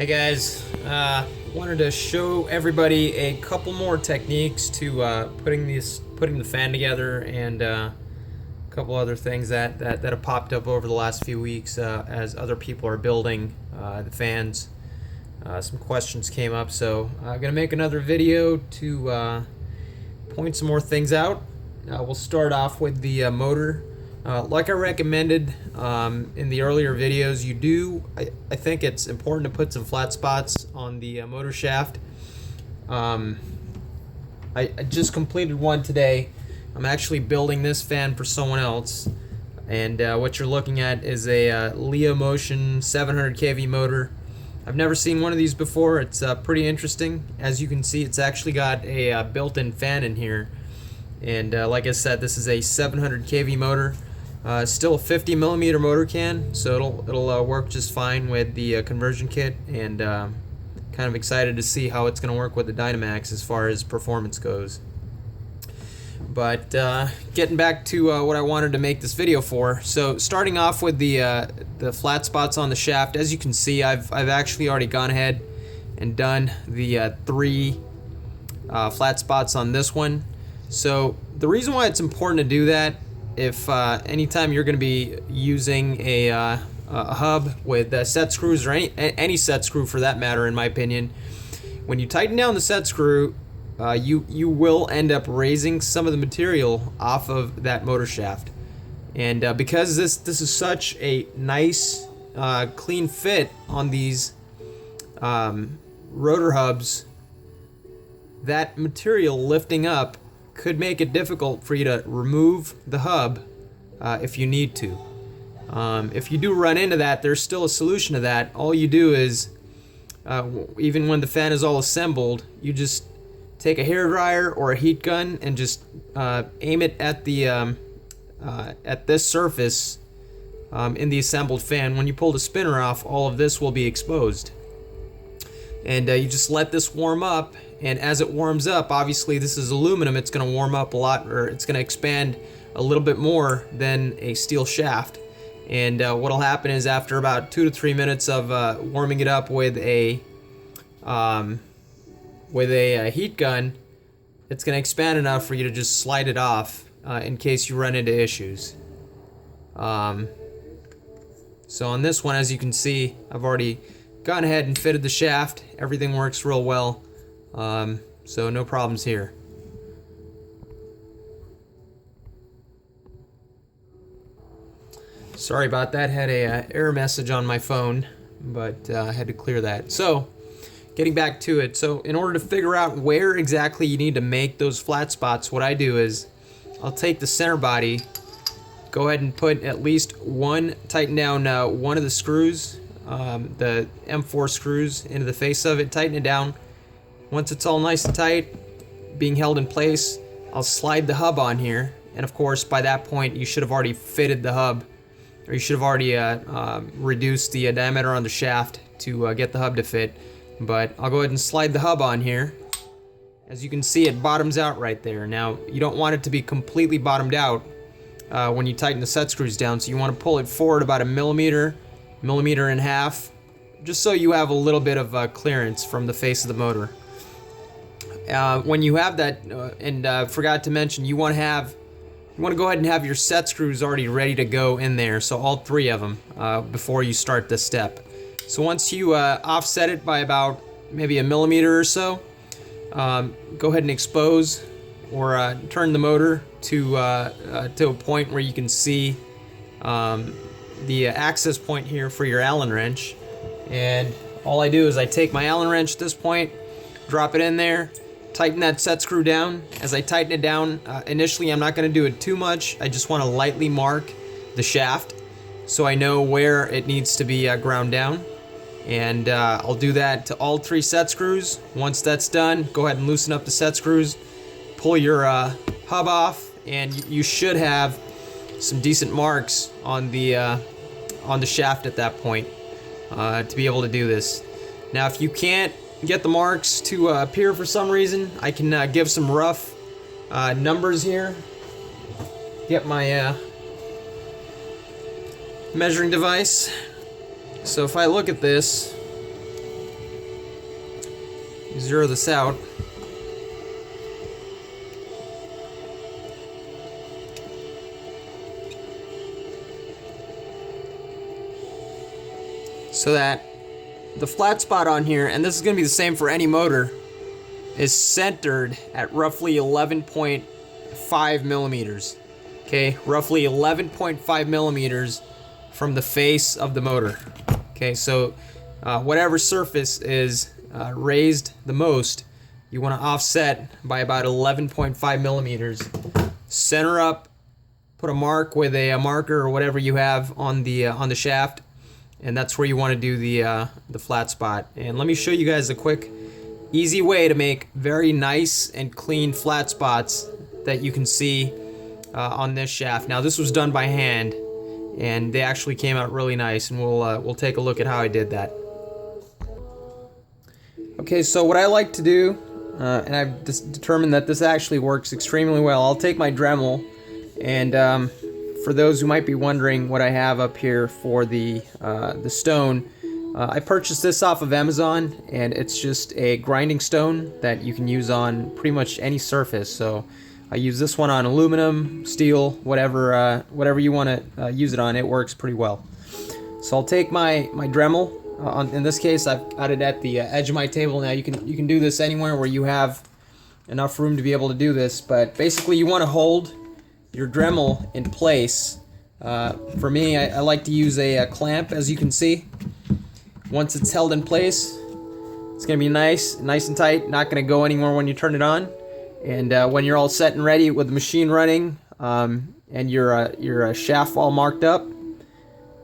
Hey guys, wanted to show everybody a couple more techniques to putting the fan together, and a couple other things that have popped up over the last few weeks as other people are building the fans. Some questions came up, so I'm gonna make another video to point some more things out. We'll start off with the motor. Like I recommended in the earlier videos, I think it's important to put some flat spots on the motor shaft. I just completed one today. I'm actually building this fan for someone else, and what you're looking at is a Leo Motion 700 kV motor. I've never seen one of these before. It's pretty interesting. As you can see, it's actually got a built-in fan in here, and like I said, this is a 700 kV motor. Still a 50 millimeter motor can, so it'll work just fine with the conversion kit, and kind of excited to see how it's going to work with the Dynamax as far as performance goes. But getting back to what I wanted to make this video for, so starting off with the flat spots on the shaft. As you can see, I've actually already gone ahead and done the 3 flat spots on this one. So the reason why it's important to do that, if anytime you're going to be using a hub with set screws, or any set screw for that matter, in my opinion, when you tighten down the set screw, you will end up raising some of the material off of that motor shaft. And because this is such a nice clean fit on these rotor hubs, that material lifting up could make it difficult for you to remove the hub if you need to. If you do run into that, there's still a solution to that. All you do is, even when the fan is all assembled, you just take a hairdryer or a heat gun and just aim it at the at this surface in the assembled fan. When you pull the spinner off, all of this will be exposed, and you just let this warm up. And as it warms up, obviously this is aluminum, it's going to warm up a lot, or it's going to expand a little bit more than a steel shaft. And what'll happen is, after about 2 to 3 minutes of warming it up with a heat gun, it's going to expand enough for you to just slide it off in case you run into issues. So on this one, as you can see, I've already gone ahead and fitted the shaft. Everything works real well. So no problems here. Sorry about that. Had a error message on my phone, but I had to clear that. So getting back to it, so in order to figure out where exactly you need to make those flat spots, what I do is I'll take the center body, go ahead and put at least tighten down one of the screws, the M4 screws, into the face of it, tighten it down. Once it's all nice and tight, being held in place, I'll slide the hub on here. And of course, by that point, you should have already fitted the hub, or you should have already reduced the diameter on the shaft to get the hub to fit. But I'll go ahead and slide the hub on here. As you can see, it bottoms out right there. Now, you don't want it to be completely bottomed out when you tighten the set screws down, so you want to pull it forward about a millimeter and a half, just so you have a little bit of clearance from the face of the motor. When you have that, and forgot to mention, you want to go ahead and have your set screws already ready to go in there, so all 3 of them, before you start this step. So once you offset it by about maybe a millimeter or so, go ahead and expose or turn the motor to a point where you can see the access point here for your Allen wrench. And all I do is I take my Allen wrench at this point, drop it in there, tighten that set screw down. As I tighten it down, initially I'm not going to do it too much. I just want to lightly mark the shaft so I know where it needs to be ground down. And I'll do that to all 3 set screws. Once that's done, go ahead and loosen up the set screws, pull your hub off, and you should have some decent marks on the shaft at that point to be able to do this. Now, if you can't get the marks to appear for some reason, I can give some rough numbers here. Get my measuring device. So if I look at this, zero this out. So that the flat spot on here, and this is going to be the same for any motor, is centered at roughly 11.5 millimeters. Okay, roughly 11.5 millimeters from the face of the motor. Okay, so whatever surface is raised the most, you want to offset by about 11.5 millimeters. Center up, put a mark with a marker or whatever you have on the shaft, and that's where you want to do the flat spot. And let me show you guys a quick, easy way to make very nice and clean flat spots that you can see on this shaft. Now this was done by hand, and they actually came out really nice, and we'll take a look at how I did that. Okay, so what I like to do, and I've determined that this actually works extremely well. I'll take my Dremel, and for those who might be wondering what I have up here for the stone, I purchased this off of Amazon, and it's just a grinding stone that you can use on pretty much any surface. So I use this one on aluminum, steel, whatever you want to use it on. It works pretty well. So I'll take my Dremel. In this case, I've got it at the edge of my table. Now you can do this anywhere where you have enough room to be able to do this. But basically, you want to hold your Dremel in place. For me, I like to use a clamp, as you can see. Once it's held in place, it's going to be nice and tight, not going to go anywhere when you turn it on. And when you're all set and ready with the machine running, and your shaft all marked up,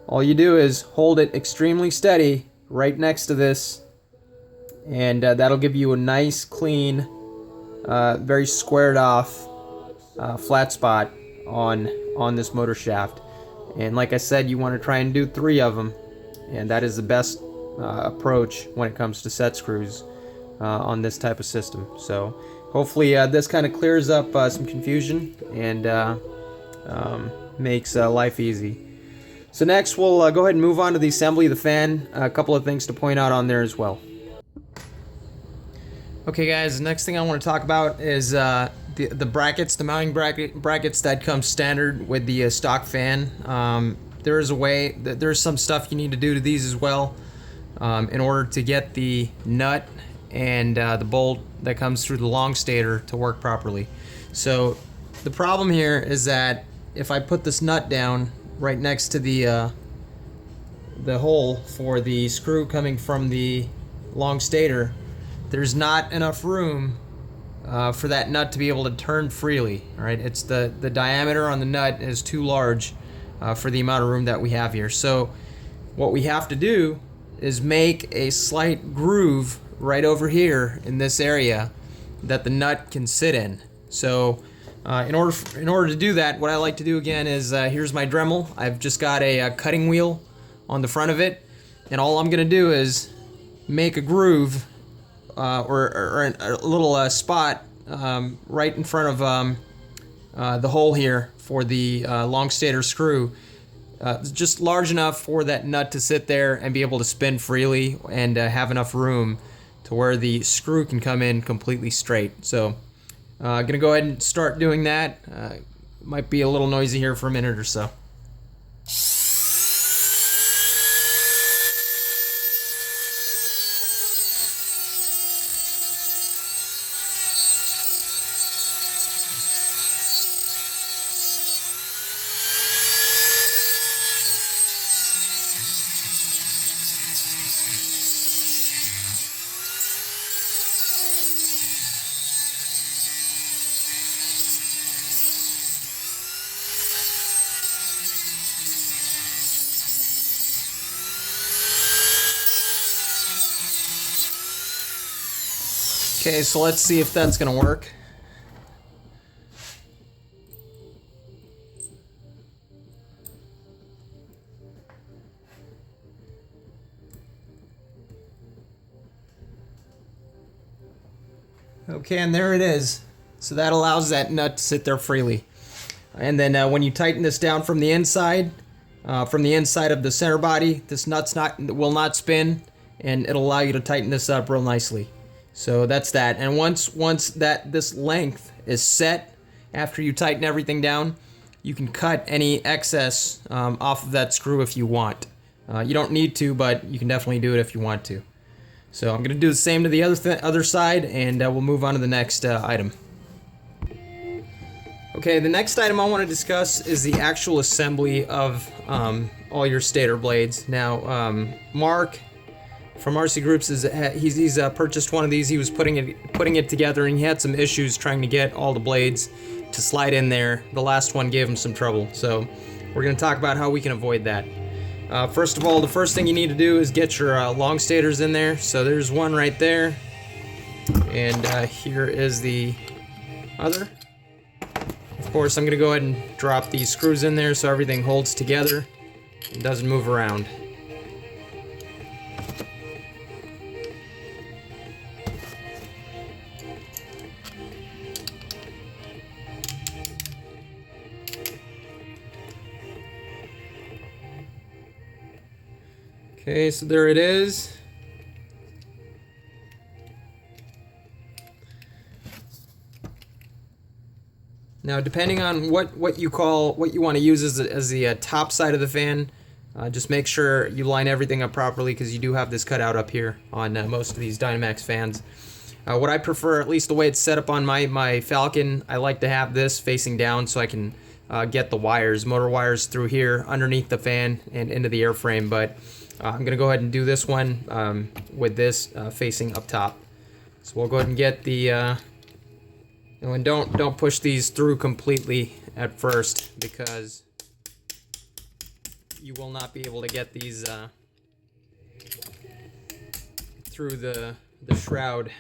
all you do is hold it extremely steady right next to this, and that'll give you a nice, clean, very squared off flat spot on this motor shaft. And like I said, you want to try and do 3 of them, and that is the best approach when it comes to set screws on this type of system. So hopefully this kind of clears up some confusion and makes life easy. So next we'll go ahead and move on to the assembly of the fan. A couple of things to point out on there as well. Okay guys, the next thing I want to talk about is the brackets, the mounting brackets that come standard with the stock fan. There is a way, there's some stuff you need to do to these as well in order to get the nut and the bolt that comes through the long stator to work properly. So the problem here is that if I put this nut down right next to the hole for the screw coming from the long stator, there's not enough room for that nut to be able to turn freely. All right, it's the diameter on the nut is too large for the amount of room that we have here. So what we have to do is make a slight groove right over here in this area that the nut can sit in. So in order to do that, what I like to do again is here's my Dremel. I've just got a cutting wheel on the front of it, and all I'm gonna do is make a groove or a little spot right in front of the hole here for the long stator screw, just large enough for that nut to sit there and be able to spin freely and have enough room to where the screw can come in completely straight. So gonna go ahead and start doing that. Might be a little noisy here for a minute or so. Okay, so let's see if that's gonna work. Okay, and there it is. So that allows that nut to sit there freely. And then when you tighten this down from the inside of the center body, this nut's will not spin, and it'll allow you to tighten this up real nicely. So that's that. And once this length is set, after you tighten everything down, you can cut any excess off of that screw if you want. You don't need to, but you can definitely do it if you want to. So I'm going to do the same to the other side, and we'll move on to the next item. Okay, the next item I want to discuss is the actual assembly of all your stator blades. Now, Mark from RC Groups he's purchased one of these. He was putting it together, and he had some issues trying to get all the blades to slide in there. The last one gave him some trouble, so we're going to talk about how we can avoid that. First of all, the first thing you need to do is get your long stators in there. So there's one right there, and here is the other. Of course, I'm going to go ahead and drop these screws in there so everything holds together and doesn't move around. Okay, so there it is. Now, depending on what you want to use as the top side of the fan, just make sure you line everything up properly, because you do have this cutout up here on most of these Dynamax fans. What I prefer, at least the way it's set up on my Falcon, I like to have this facing down so I can get the motor wires through here underneath the fan and into the airframe. But I'm going to go ahead and do this one with this facing up top. So we'll go ahead and get the... and don't push these through completely at first, because you will not be able to get these through the shroud.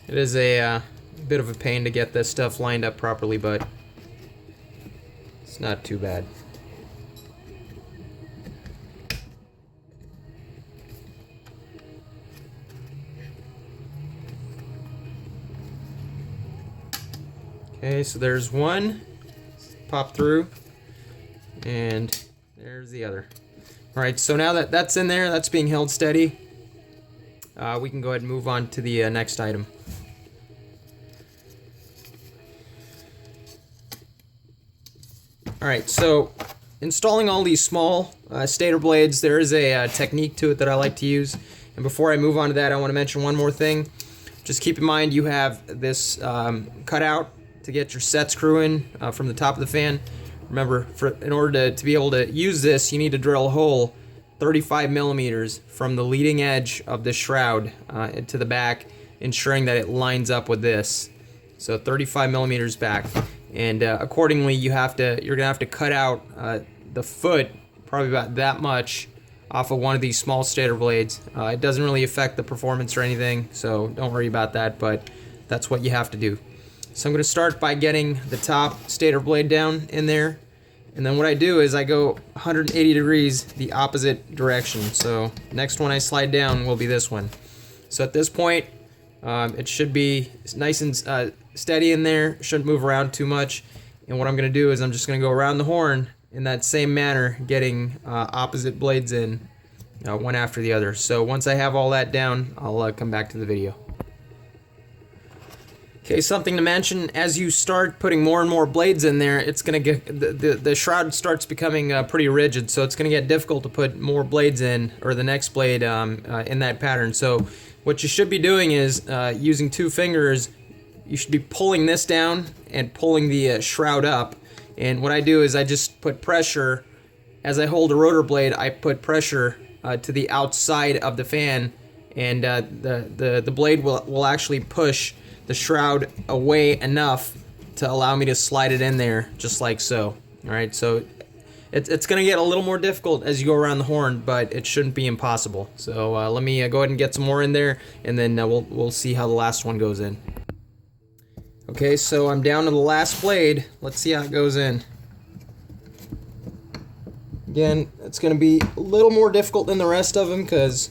It is a bit of a pain to get this stuff lined up properly, but it's not too bad. Okay, so there's one, pop through, and there's the other. Alright, so now that that's in there, that's being held steady, we can go ahead and move on to the next item. Alright, so installing all these small stator blades, there is a technique to it that I like to use. And before I move on to that, I want to mention one more thing. Just keep in mind you have this cutout to get your set screw in from the top of the fan. Remember, in order to be able to use this, you need to drill a hole 35 millimeters from the leading edge of the shroud to the back, ensuring that it lines up with this. So 35 millimeters back, and accordingly you're gonna have to cut out the foot probably about that much off of one of these small stator blades. It doesn't really affect the performance or anything, so don't worry about that, but that's what you have to do. So I'm going to start by getting the top stator blade down in there, and then what I do is I go 180 degrees the opposite direction. So next one I slide down will be this one. So at this point it should be nice and steady in there, shouldn't move around too much, and what I'm going to do is I'm just going to go around the horn in that same manner, getting opposite blades in one after the other. So once I have all that down, I'll come back to the video. Okay, something to mention, as you start putting more and more blades in there, it's going to get the shroud starts becoming pretty rigid, so it's going to get difficult to put more blades in, or the next blade in that pattern. So what you should be doing is using two fingers, you should be pulling this down and pulling the shroud up. And what I do is I just put pressure, as I hold a rotor blade, I put pressure to the outside of the fan, and the blade will actually push the shroud away enough to allow me to slide it in there, just like so. Alright, so it's going to get a little more difficult as you go around the horn, but it shouldn't be impossible. So let me go ahead and get some more in there, and then we'll see how the last one goes in. Okay, so I'm down to the last blade. Let's see how it goes in. Again, it's going to be a little more difficult than the rest of them, because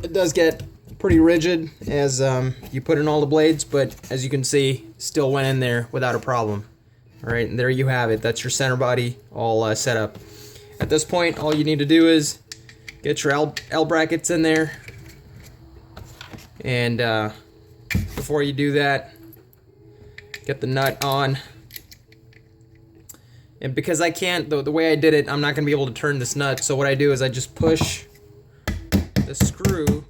it does get pretty rigid as you put in all the blades, but as you can see, still went in there without a problem. Alright, and there you have it. That's your center body all set up. At this point, all you need to do is get your L brackets in there, and before you do that, get the nut on. And because I can't, the way I did it, I'm not going to be able to turn this nut, so what I do is I just push the screw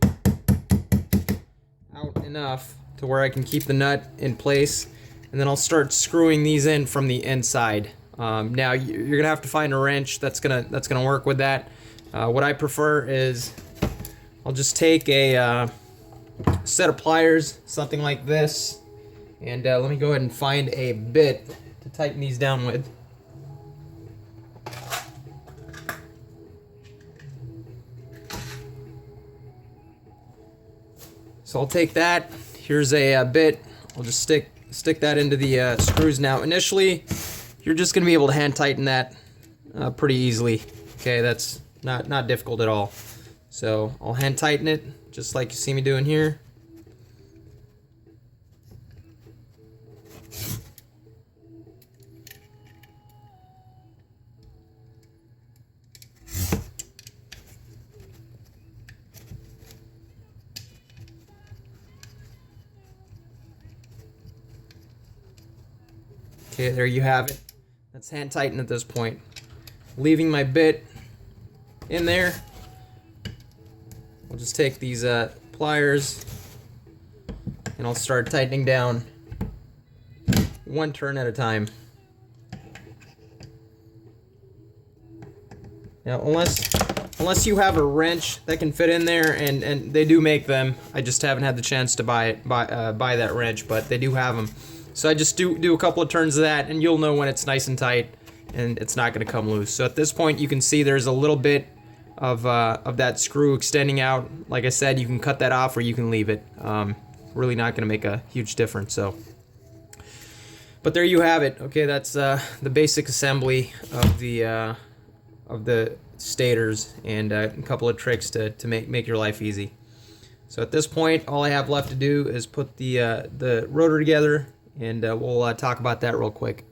out enough to where I can keep the nut in place, and then I'll start screwing these in from the inside. Now you're gonna have to find a wrench that's gonna work with that. What I prefer is I'll just take a set of pliers, something like this, and let me go ahead and find a bit to tighten these down with. So I'll take that. Here's a bit. I'll just stick that into the screws. Now initially, you're just going to be able to hand tighten that pretty easily. Okay, that's not difficult at all. So I'll hand tighten it just like you see me doing here. Okay, there you have it. That's hand tighten at this point. Leaving my bit in there. I'll just take these pliers and I'll start tightening down one turn at a time. Now, unless you have a wrench that can fit in there, and they do make them, I just haven't had the chance to buy that wrench, but they do have them. So I just do a couple of turns of that, and you'll know when it's nice and tight and it's not going to come loose. So at this point, you can see there's a little bit of that screw extending out. Like I said, you can cut that off or you can leave it. Really not going to make a huge difference. So, but there you have it. Okay, that's the basic assembly of the stators, and a couple of tricks to make your life easy. So at this point, all I have left to do is put the rotor together, and we'll talk about that real quick.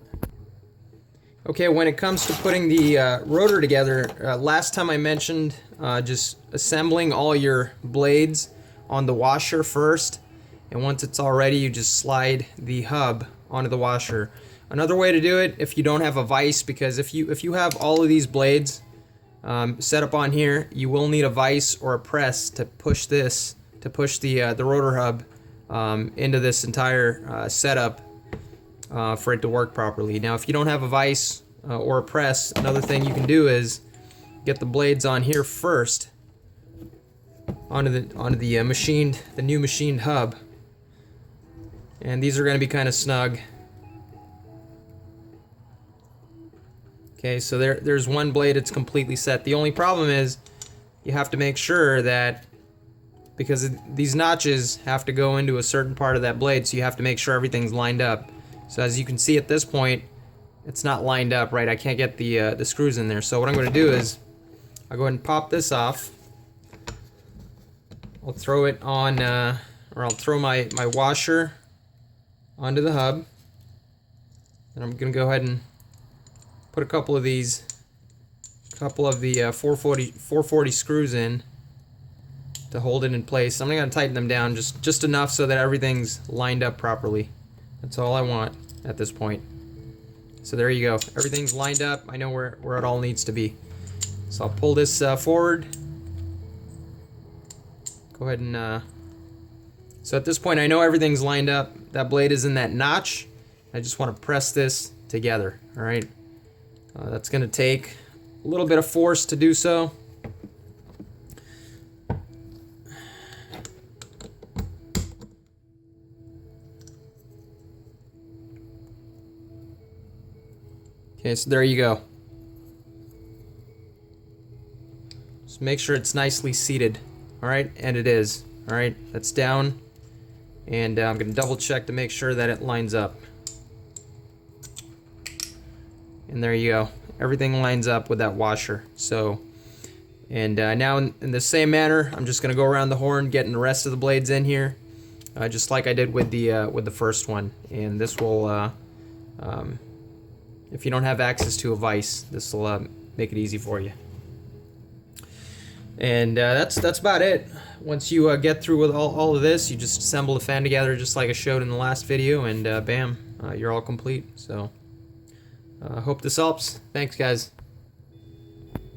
Okay, when it comes to putting the rotor together, last time I mentioned just assembling all your blades on the washer first, and once it's all ready, you just slide the hub onto the washer. Another way to do it, if you don't have a vise, because if you have all of these blades set up on here, you will need a vise or a press to push the rotor hub into this entire setup for it to work properly. Now, if you don't have a vise or a press, another thing you can do is get the blades on here first onto the new machined hub, and these are going to be kind of snug. Okay, so there's one blade, it's completely set. The only problem is you have to make sure that, because these notches have to go into a certain part of that blade, so you have to make sure everything's lined up. So as you can see at this point, it's not lined up right. I can't get the screws in there. So what I'm going to do is I'll go ahead and pop this off. I'll throw it on, or I'll throw my washer onto the hub, and I'm going to go ahead and put a couple of the 440 screws in to hold it in place. I'm going to tighten them down just enough so that everything's lined up properly. That's all I want at this point. So there you go. Everything's lined up. I know where it all needs to be. So I'll pull this forward. Go ahead and... So at this point, I know everything's lined up. That blade is in that notch. I just want to press this together. All right. That's going to take a little bit of force to do so. Okay, so there you go. Just make sure it's nicely seated. All right, and it is. All right, that's down. And I'm going to double check to make sure that it lines up. And there you go. Everything lines up with that washer. So, and now in the same manner, I'm just going to go around the horn, getting the rest of the blades in here, just like I did with the first one. And this will, if you don't have access to a vise, this will make it easy for you. And that's about it. Once you get through with all of this, you just assemble the fan together just like I showed in the last video, and bam, you're all complete. So hope this helps. Thanks, guys.